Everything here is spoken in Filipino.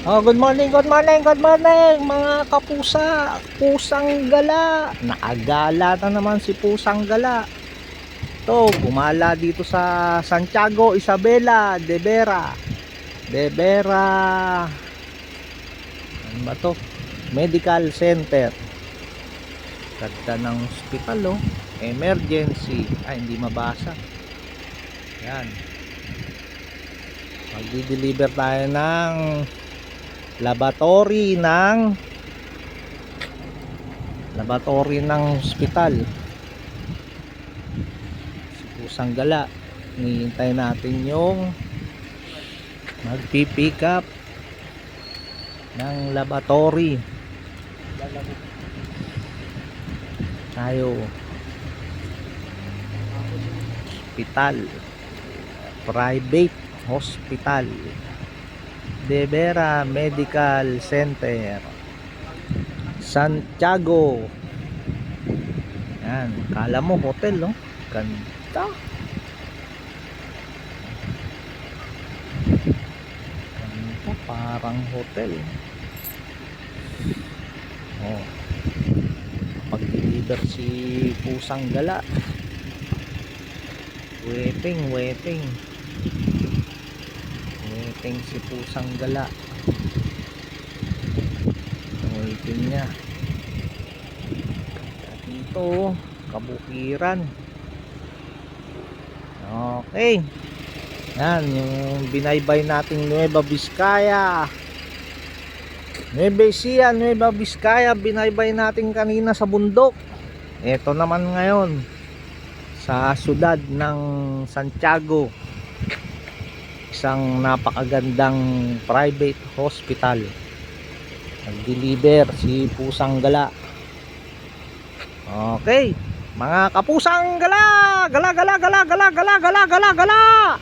Oh, good morning, good morning, good morning mga kapusa, pusang gala. Nakagala na naman si pusang gala. To, gumala dito sa Santiago Isabela de Vera. De Vera. Ano ba to? Medical Center. Ganda ng hospital, oh. Emergency. Ay, hindi mabasa. Yan. Magdi-deliver tayo ng laboratory ng hospital. Si pusang gala, hinihintay natin yung magpipick up ng laboratory tayo. Hospital, private hospital, De Vera Medical Center, Santiago. Yan, kala mo hotel, no? Ganda. Ganda, parang hotel. Oh, pag-deliver si pusang gala. Waiting si pusang gala. Waiting niya dito, kabukiran. Okay, yan yung binaybay nating Nueva Vizcaya, Nueva Vizcaya, binaybay natin kanina sa bundok. Ito naman ngayon sa syudad ng Santiago, isang napakagandang private hospital. Nag-deliver si pusang gala. Okay, mga kapusang gala, gala.